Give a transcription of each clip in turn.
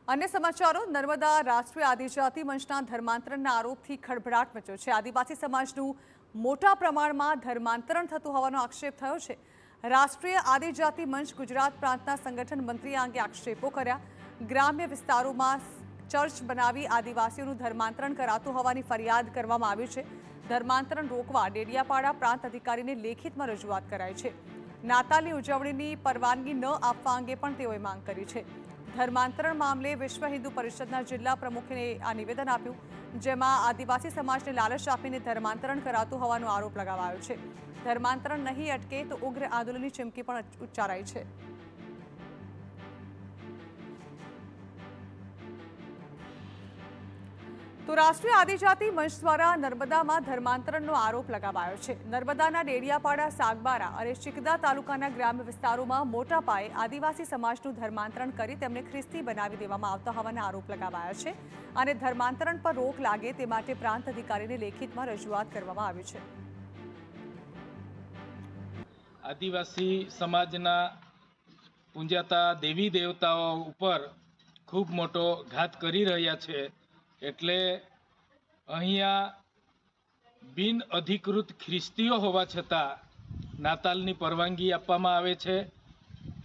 अन्य समाचारों नर्मदा राष्ट्रीय आदिजाति मंचना धर्मांतरणના આરોપથી ખળભળાટ મચ્યો છે। આદિવાસી સમાજનું મોટા પ્રમાણમાં ધર્માંતરણ થતું હોવાનો આક્ષેપ થયો છે। રાષ્ટ્રીય આદિજાતિ મંચ ગુજરાત પ્રાંતના સંગઠન મંત્રીએ આ અંગે આક્ષેપો કર્યા। ગ્રામ્ય વિસ્તારોમાં ચર્ચ બનાવી આદિવાસીઓનું ધર્માંતરણ કરાતું હોવાની ફરિયાદ કરવામાં આવી છે। ધર્માંતરણ રોકવા ડેડિયાપાડા પ્રાંત અધિકારીને લેખિતમાં રજૂઆત કરાઈ છે। નાતાલની ઉજવણીની પરવાનગી ન આપવા અંગે પણ તેઓએ માંગ કરી છે। ધર્માંતરણ મામલે વિશ્વ હિન્દુ પરિષદના જિલ્લા પ્રમુખે આ નિવેદન આપ્યું, જેમાં આદિવાસી સમાજને લાલચ આપીને ધર્માંતરણ કરાતું હોવાનો આરોપ લગાવાયો છે। ધર્માંતરણ નહીં અટકે તો ઉગ્ર આંદોલનની ચીમકી પણ ઉચ્ચારાઈ છે। તો રાષ્ટ્રીય આદિજાતિ મંચ દ્વારા નર્મદામાં ધર્માંતરણનો આરોપ લગાવાયો છે। નર્મદાના ડેડિયાપાડા, સાગબારા અને ચિકદા તાલુકાના ગ્રામ્ય વિસ્તારોમાં મોટા પાયે આદિવાસી સમાજનું ધર્માંતરણ કરી તેમને ખ્રિસ્તી બનાવી દેવામાં આવતા હોવાના આરોપ લગાવાયા છે અને ધર્માંતરણ પર રોક લાગે તે માટે પ્રાંત અધિકારીને લેખિતમાં રજૂઆત કરવામાં આવી છે। આદિવાસી સમાજના પૂંજાતા દેવી દેવતાઓ ઉપર ખૂબ મોટો ઘાત કરી રહ્યા છે, એટલે અહીંયા બિન અધિકૃત ખ્રિસ્તીઓ હોવા છતાં નાતાલની પરવાનગી આપવામાં આવે છે।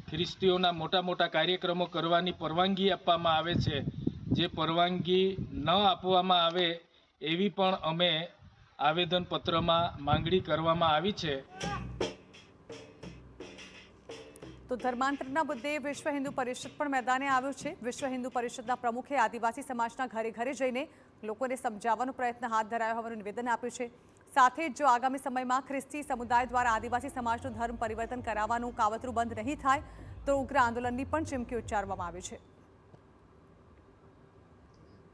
ખ્રિસ્તીઓના મોટા મોટા કાર્યક્રમો કરવાની પરવાનગી આપવામાં આવે છે। જે પરવાનગી ન આપવામાં આવે એવી પણ અમે આવેદનપત્રમાં માંગણી કરવામાં આવી છે। તો ધર્માંતરના મુદ્દે વિશ્વ હિન્દુ પરિષદ પણ મેદાને આવ્યું છે। વિશ્વ હિન્દુ પરિષદના પ્રમુખે આદિવાસી સમાજના ઘરે ઘરે જઈને લોકોને સમજાવવાનો પ્રયત્ન હાથ ધરાયો હોવાનું નિવેદન આપ્યું છે। સાથે જ જો આગામી સમયમાં ખ્રિસ્તી સમુદાય દ્વારા આદિવાસી સમાજનું ધર્મ પરિવર્તન કરાવવાનું કાવતરું બંધ નહીં થાય તો ઉગ્ર આંદોલનની પણ ચીમકી ઉચ્ચારવામાં આવી છે।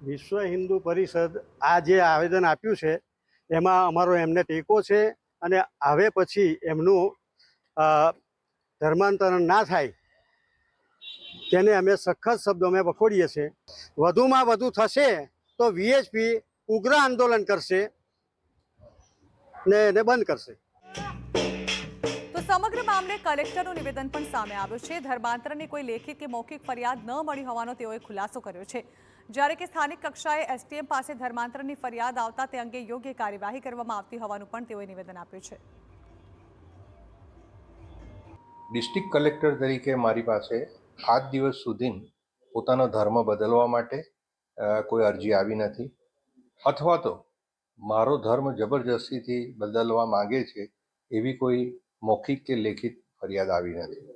વિશ્વ હિન્દુ પરિષદ આ જે આવેદન આપ્યું છે એમાં અમારો એમને ટેકો છે અને હવે પછી એમનું ધર્માંતરણ ના થાય તેને અમે સખત શબ્દોમાં વખોડીએ છીએ। વધુમાં વધુ થશે તો વીએચપી ઉગ્ર આંદોલન કરશે ને એને બંધ કરશે। તો સમગ્ર મામલે કલેક્ટરનું નિવેદન પણ સામે આવ્યું છે। ધર્માંતરણની કોઈ લેખિત કે મૌખિક ફરિયાદ ન મળી હોવાનો તેઓએ ખુલાસો કર્યો છે, જ્યારે કે સ્થાનિક કક્ષાએ એસટીએમ પાસે ધર્માંતરણની ફરિયાદ આવતા તે અંગે યોગ્ય કાર્યવાહી કરવામાં આવતી હોવાનું પણ તેઓએ નિવેદન આપ્યું છે। ડિસ્ટ્રિક્ટ કલેક્ટર તરીકે મારી પાસે આજ દિવસ સુધી પોતાનો ધર્મ બદલવા માટે કોઈ અરજી આવી નથી, અથવા તો મારો ધર્મ જબરજસ્તીથી બદલવા માંગે છે એવી કોઈ મૌખિક કે લેખિત ફરિયાદ આવી નથી।